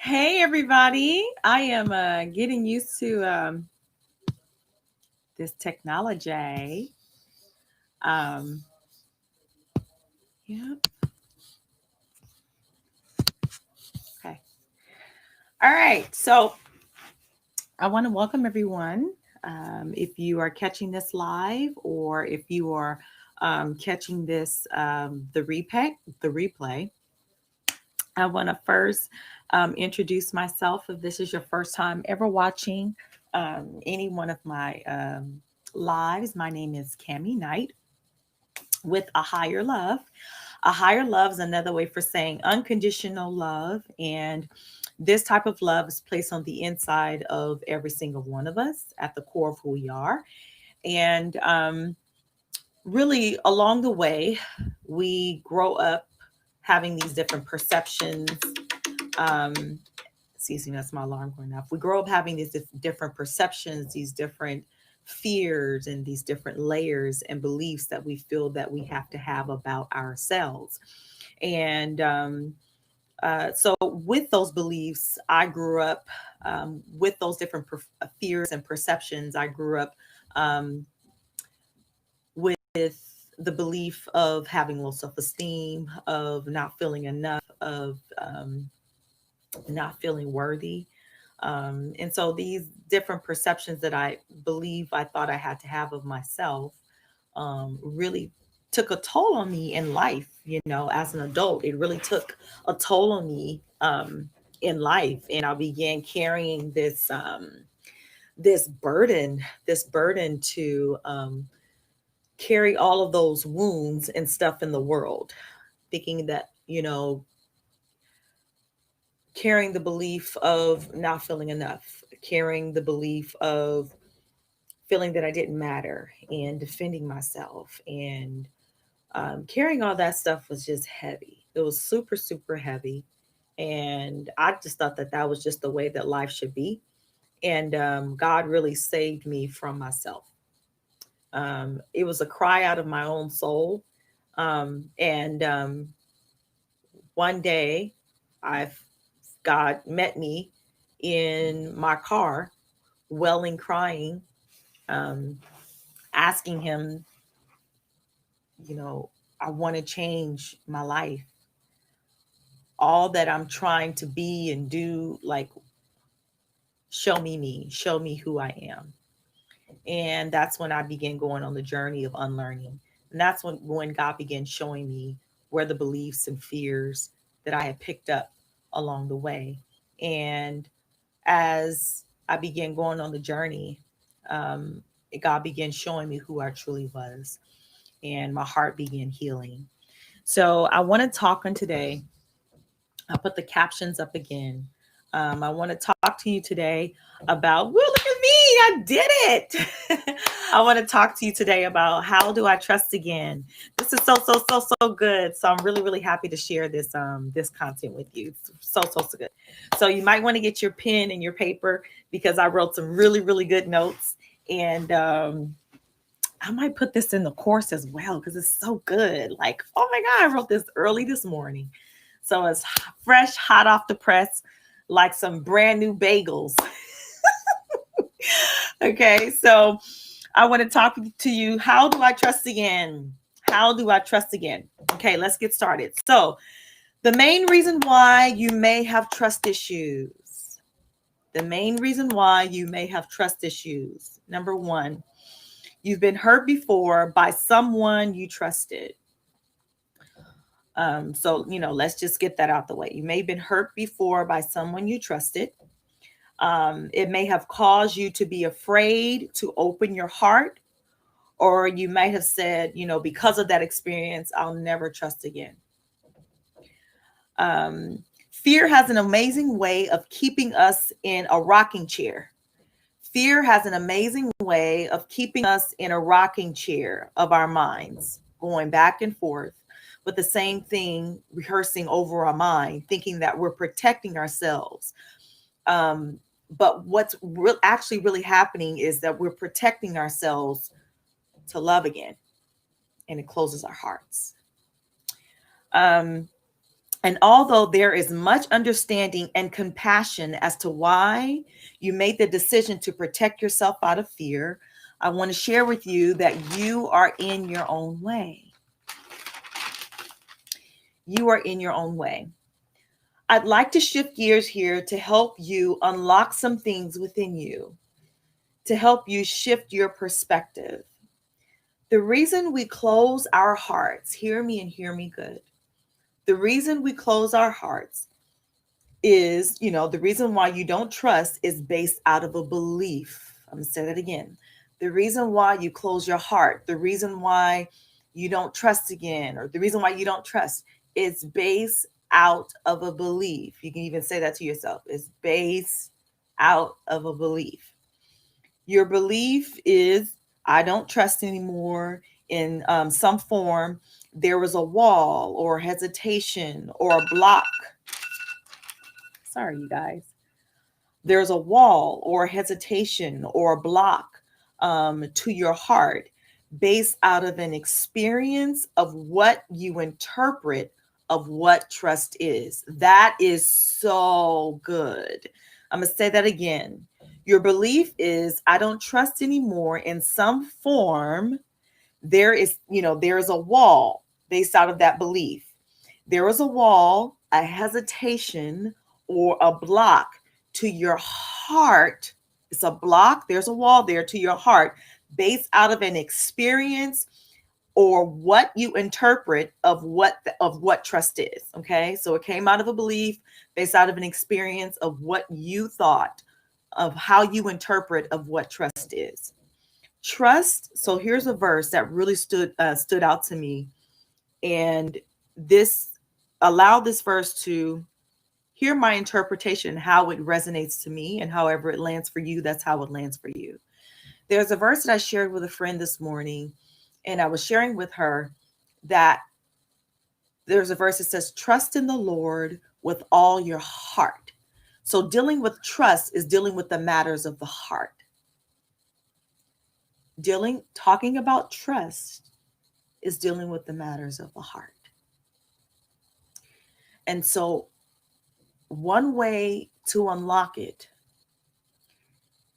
Hey, everybody. I am getting used to this technology. Um, yeah. Okay. All right. So I want to welcome everyone. If you are catching this live or if you are catching this the replay, I want to first introduce myself. If this is your first time ever watching any one of my lives, my name is Cami Knight with A Higher Love. A higher love is another way for saying unconditional love. And this type of love is placed on the inside of every single one of us at the core of who we are. And really, along the way, we grow up having these different perceptions. Um, Excuse me, that's my alarm going off. We grow up having these different perceptions, these different fears, and these different layers and beliefs that we feel that we have to have about ourselves. And so, with those beliefs, I grew up with those different fears and perceptions. I grew up with the belief of having low self esteem, of not feeling enough, of not feeling worthy. And so, these different perceptions that I believe I thought I had to have of myself really took a toll on me in life. As an adult, it really took a toll on me in life, and I began carrying this burden to carry all of those wounds and stuff in the world, thinking that carrying the belief of not feeling enough, carrying the belief of feeling that I didn't matter and defending myself and carrying all that stuff was just heavy. It was super, super heavy. And I just thought that that was just the way that life should be. And God really saved me from myself. It was a cry out of my own soul. And one day, I've God met me in my car, welling, crying, um, asking Him, you know, I want to change my life. All that I'm trying to be and do, like, show me who I am. And that's when I began going on the journey of unlearning. And that's when God began showing me where the beliefs and fears that I had picked up along the way. And as I began going on the journey, um, God began showing me who I truly was, and my heart began healing. So I want to talk on today. I'll put the captions up again. I want to talk to you today about, well, look at me, I did it. I want to talk to you today about how do I trust again. This is so good. So I'm really happy to share this content with you. It's so good. So you might want to get your pen and your paper because I wrote some really good notes, and I might put this in the course as well because it's so good. Like, oh my God, I wrote this early this morning. So it's fresh, hot off the press, like some brand new bagels. Okay, so I want to talk to you. How do I trust again? How do I trust again? Okay, let's get started. So, the main reason why you may have trust issues, the main reason why you may have trust issues, number one, you've been hurt before by someone you trusted. So, let's just get that out the way. You may have been hurt before by someone you trusted. It may have caused you to be afraid to open your heart, or you may have said, because of that experience, I'll never trust again. Um, Fear has an amazing way of keeping us in a rocking chair. Fear has an amazing way of keeping us in a rocking chair of our minds, going back and forth with the same thing, rehearsing over our mind, thinking that we're protecting ourselves. Um, but what's actually really happening is that we're protecting ourselves to love again, and it closes our hearts. Um, And although there is much understanding and compassion as to why you made the decision to protect yourself out of fear, I want to share with you that you are in your own way. You are in your own way. I'd like to shift gears here to help you unlock some things within you, to help you shift your perspective. The reason we close our hearts, hear me and hear me good. The reason we close our hearts is, the reason why you don't trust is based out of a belief. I'm going to say that again. The reason why you close your heart, the reason why you don't trust again, or the reason why you don't trust is based out of a belief. You can even say that to yourself. It's based out of a belief. Your belief is, I don't trust anymore in some form. There was a wall or hesitation or a block. Sorry, you guys. There's a wall or hesitation or a block to your heart based out of an experience of what you interpret of what trust is. That is so good. I'm going to say that again. Your belief is, I don't trust anymore in some form. There is a wall based out of that belief. There is a wall, a hesitation, or a block to your heart. It's a block. There's a wall there to your heart based out of an experience or what you interpret of what trust is. Okay. So it came out of a belief based out of an experience of what you thought of how you interpret of what trust is. Trust. So here's a verse that really stood out to me. And allow this verse to hear my interpretation, how it resonates to me, and however it lands for you, that's how it lands for you. There's a verse that I shared with a friend this morning, and I was sharing with her that there's a verse that says, trust in the Lord with all your heart. So dealing with trust is dealing with the matters of the heart. Talking about trust is dealing with the matters of the heart. And so one way to unlock it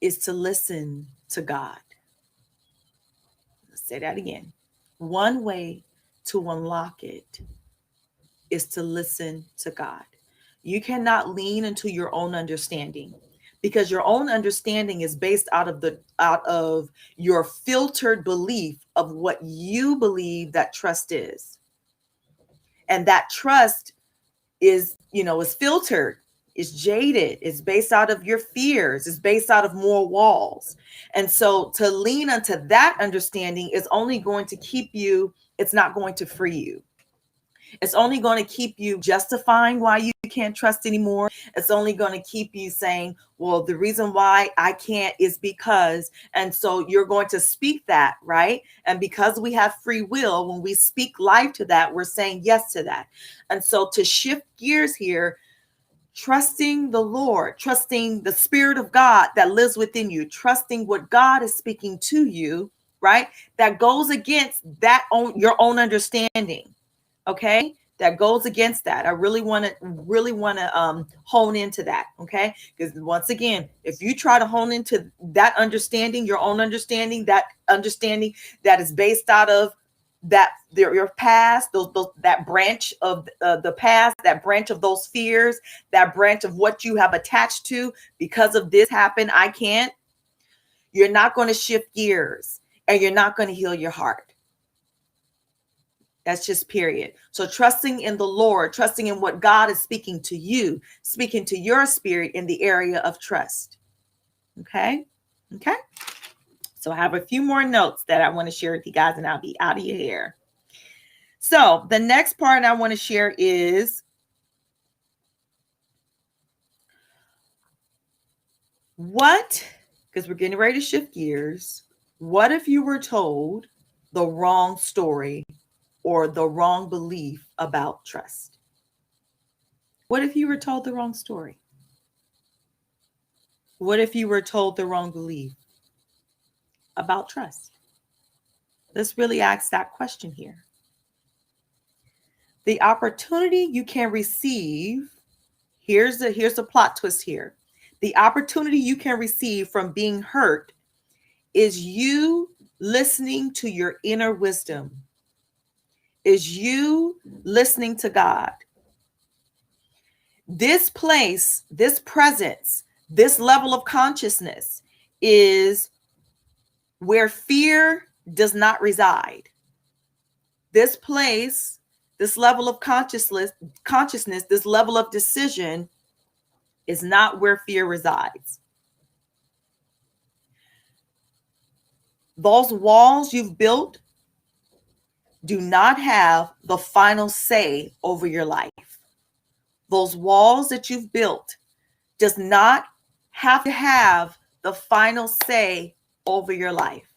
is to listen to God. Let's say that again. One way to unlock it is to listen to God. You cannot lean into your own understanding, because your own understanding is based out of your filtered belief of what you believe that trust is. And that trust is filtered, is jaded, is based out of your fears, is based out of more walls. And so to lean into that understanding is only going to keep you, it's not going to free you. It's only going to keep you justifying why you can't trust anymore. It's only going to keep you saying, well, the reason why I can't is because, and so you're going to speak that, right? And because we have free will, when we speak life to that, we're saying yes to that. And so to shift gears here, trusting the Lord, trusting the Spirit of God that lives within you, trusting what God is speaking to you, right? That goes against your own understanding. Okay, that goes against that. I really want to hone into that. Okay, because once again, if you try to hone into that understanding, your own understanding, that is based out of your past, that branch of the past, that branch of those fears, that branch of what you have attached to, because of this happened, I can't. You're not going to shift gears, and you're not going to heal your heart. That's just period. So trusting in the Lord, trusting in what God is speaking to you, speaking to your spirit in the area of trust. Okay. So I have a few more notes that I want to share with you guys, and I'll be out of your hair. So the next part I want to share is because we're getting ready to shift gears. What if you were told the wrong story or the wrong belief about trust? What if you were told the wrong story? What if you were told the wrong belief about trust? Let's really ask that question here. The opportunity you can receive, here's a plot twist here. The opportunity you can receive from being hurt is you listening to your inner wisdom, is you listening to God. This place, this presence, this level of consciousness is where fear does not reside. This place, this level of consciousness, this level of decision is not where fear resides. Those walls you've built do not have the final say over your life. Those walls that you've built does not have to have the final say over your life.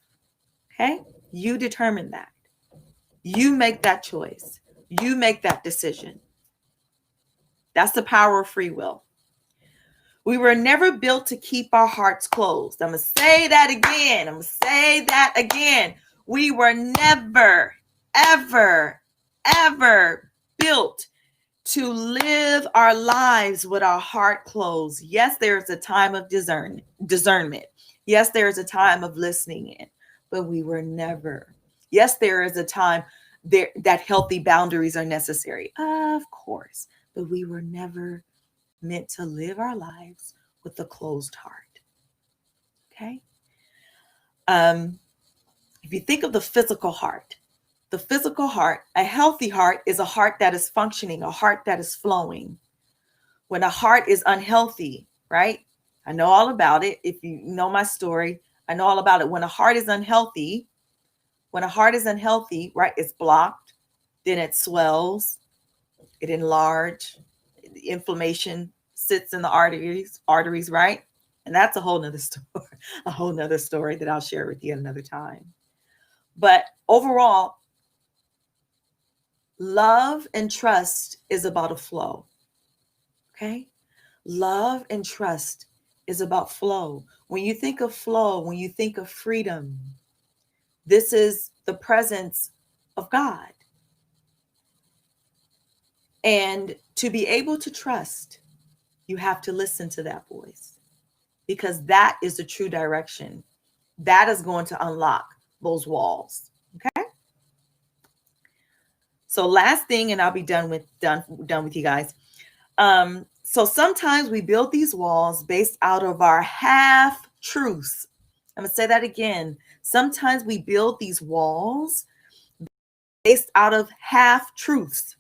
Okay? You determine that. You make that choice. You make that decision. That's the power of free will. We were never built to keep our hearts closed. I'm going to say that again. We were never, ever, ever built to live our lives with our heart closed. Yes, there's a time of discernment. Yes, there is a time of listening in, but we were never. Yes, there is a time that healthy boundaries are necessary. Of course, but we were never meant to live our lives with a closed heart. Okay? If you think of the physical heart, a healthy heart is a heart that is functioning, a heart that is flowing. When a heart is unhealthy, right? I know all about it. If you know my story, I know all about it. When a heart is unhealthy, right, it's blocked, then it swells, it enlarges, inflammation sits in the arteries, right? And that's a whole nother story, that I'll share with you another time. But overall, love and trust is about a flow. Okay? Love and trust is about flow. When you think of flow, when you think of freedom, this is the presence of God. And to be able to trust, you have to listen to that voice, because that is the true direction. That is going to unlock those walls. Okay? So last thing, and I'll be done with you guys. So sometimes we build these walls based out of our half truths. I'm going to say that again. Sometimes we build these walls based out of half truths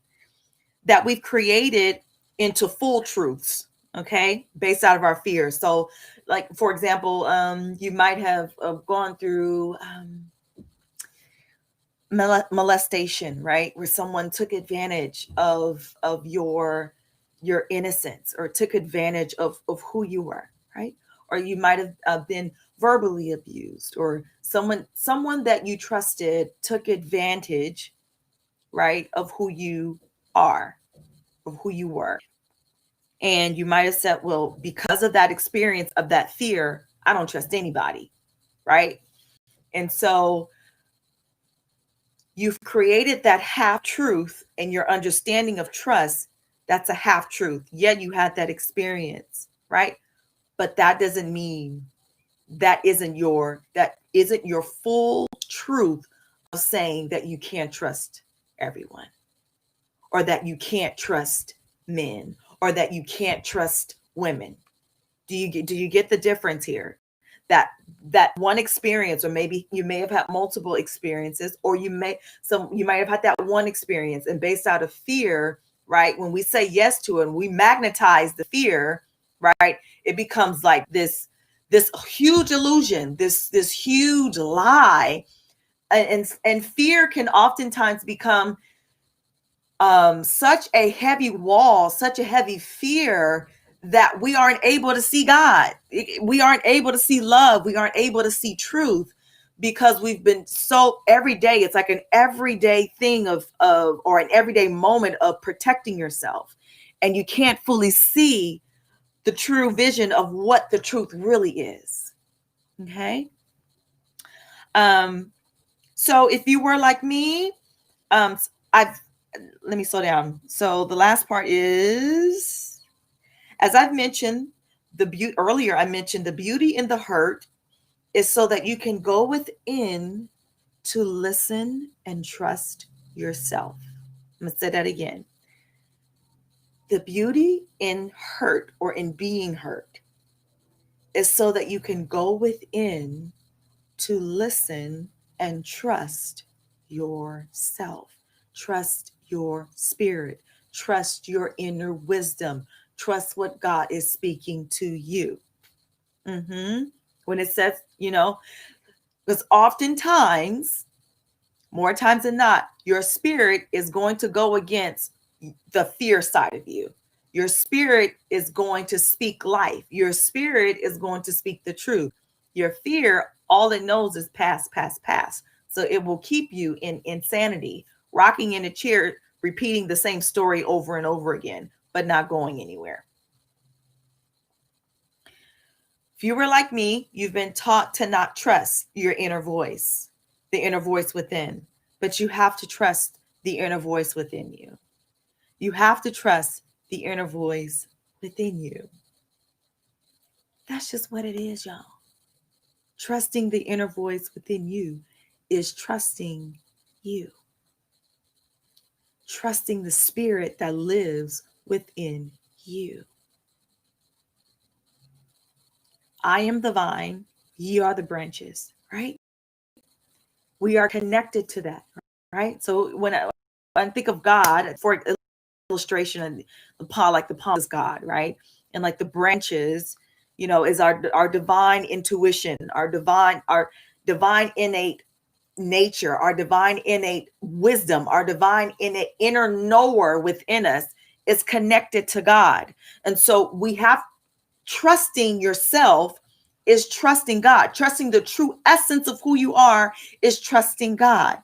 that we've created into full truths, okay, based out of our fears. So, like, for example, you might have gone through molestation, right, where someone took advantage of your innocence, or took advantage of who you were, right? Or you might have been verbally abused, or someone that you trusted took advantage, right, of who you are, of who you were. And you might have said, well, because of that experience, of that fear, I don't trust anybody, right? And so you've created that half truth, and your understanding of trust, that's a half truth. Yet you had that experience, right? But that doesn't mean that isn't your full truth of saying that you can't trust everyone, or that you can't trust men, or that you can't trust women. Do you get the difference here? That one experience, or maybe you may have had multiple experiences, or you might have had that one experience, and based out of fear, right? When we say yes to it and we magnetize the fear, right? It becomes like this huge illusion, this huge lie. And fear can oftentimes become such a heavy wall, such a heavy fear, that we aren't able to see God. We aren't able to see love. We aren't able to see truth, because we've been so every day. It's like an everyday thing or an everyday moment of protecting yourself. And you can't fully see the true vision of what the truth really is. Okay. So if you were like me, I've let me slow down. So the last part is, as I've mentioned, the beauty earlier, I mentioned the beauty in the hurt is so that you can go within to listen and trust yourself. I'm going to say that again. The beauty in hurt or in being hurt is so that you can go within to listen and trust yourself, trust your spirit, trust your inner wisdom, trust what God is speaking to you. When it says, because oftentimes, more times than not, your spirit is going to go against the fear side of you. Your spirit is going to speak life. Your spirit is going to speak the truth. Your fear, all it knows is past, past, past. So it will keep you in insanity, rocking in a chair, repeating the same story over and over again, but not going anywhere. If you were like me, you've been taught to not trust your inner voice, the inner voice within, but you have to trust the inner voice within you. You have to trust the inner voice within you. That's just what it is, y'all. Trusting the inner voice within you is trusting you. Trusting the spirit that lives within you. I am the vine, ye are the branches, right? We are connected to that, right? So when I think of God, for illustration, and the palm, like the palm is God, right? And like the branches, is our divine intuition, our divine innate nature, our divine innate wisdom, our divine innate inner knower within us is connected to God. And so we have trusting yourself is trusting God. Trusting the true essence of who you are is trusting God.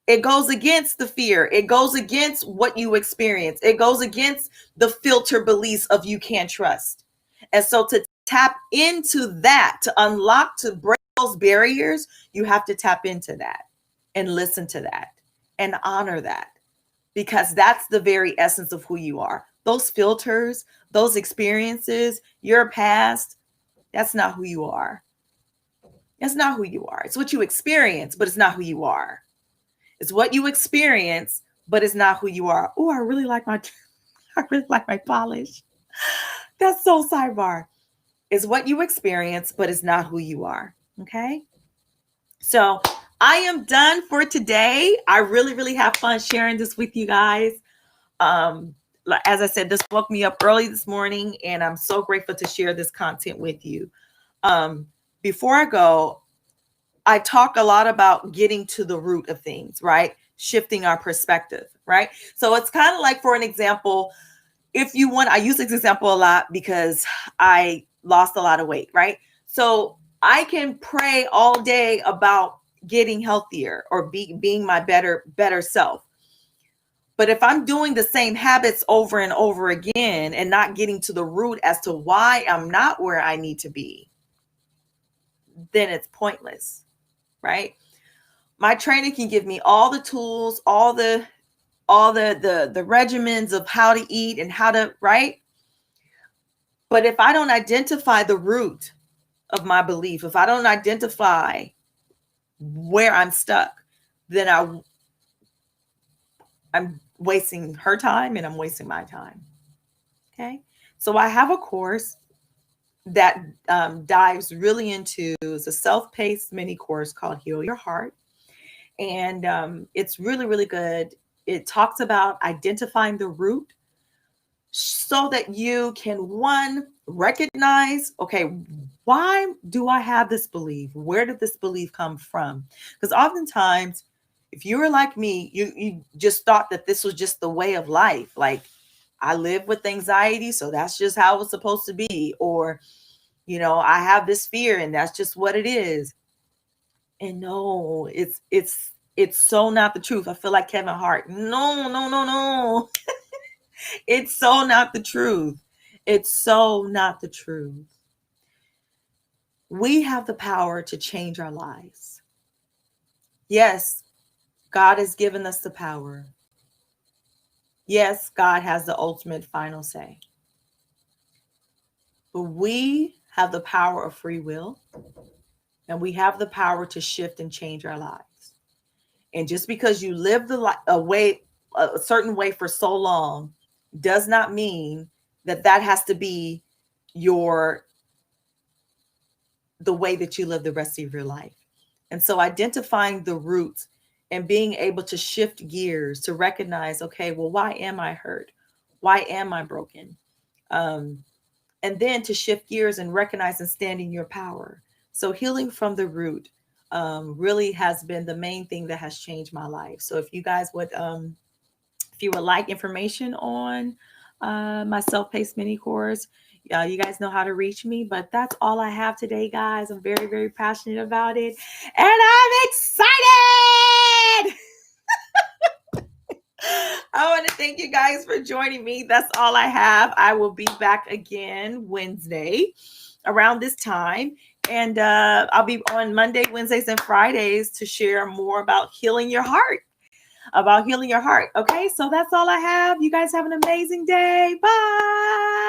It goes against the fear. It goes against what you experience. It goes against the filter beliefs of you can't trust. And so to tap into that, to unlock, to break those barriers, you have to tap into that and listen to that and honor that, because that's the very essence of who you are. Those filters, those experiences, your past, that's not who you are. That's not who you are. It's what you experience, but it's not who you are. It's what you experience, but it's not who you are. Oh, I really like my polish. That's so sidebar. It's what you experience, but it's not who you are. Okay. So I am done for today. I really, really have fun sharing this with you guys. As I said, this woke me up early this morning, and I'm so grateful to share this content with you. Before I go, I talk a lot about getting to the root of things, right? Shifting our perspective, right? So it's kind of like, for an example, if you want, I use this example a lot because I lost a lot of weight, right? So I can pray all day about getting healthier or being my better self. But if I'm doing the same habits over and over again and not getting to the root as to why I'm not where I need to be, then it's pointless, right? My training can give me all the tools, all the regimens of how to eat and how to, right? But if I don't identify the root of my belief, if I don't identify where I'm stuck, then I'm wasting her time and I'm wasting my time. Okay. So I have a course that dives really into, it's a self-paced mini course called Heal Your Heart. And it's really, really good. It talks about identifying the root so that you can, one, recognize, okay, why do I have this belief? Where did this belief come from? Because oftentimes, if you were like me, you just thought that this was just the way of life. Like, I live with anxiety, so that's just how it's supposed to be. Or, I have this fear and that's just what it is. And no, it's so not the truth. I feel like Kevin Hart. No. It's so not the truth. It's so not the truth. We have the power to change our lives. Yes, God has given us the power. Yes, God has the ultimate final say, but we have the power of free will, and we have the power to shift and change our lives. And just because you live a certain way for so long does not mean that that has to be your the way that you live the rest of your life. And so identifying the roots and being able to shift gears to recognize, okay, well, why am I hurt? Why am I broken? Um, and then to shift gears and recognize and stand in your power. So healing from the root really has been the main thing that has changed my life. So if you would like information on my self-paced mini course, you guys know how to reach me. But that's all I have today, guys. I'm very, very passionate about it, and I'm excited. I want to thank you guys for joining me. That's all I have. I will be back again Wednesday around this time. And I'll be on Monday, Wednesdays, and Fridays to share more about healing your heart. Okay, so that's all I have. You guys have an amazing day. Bye.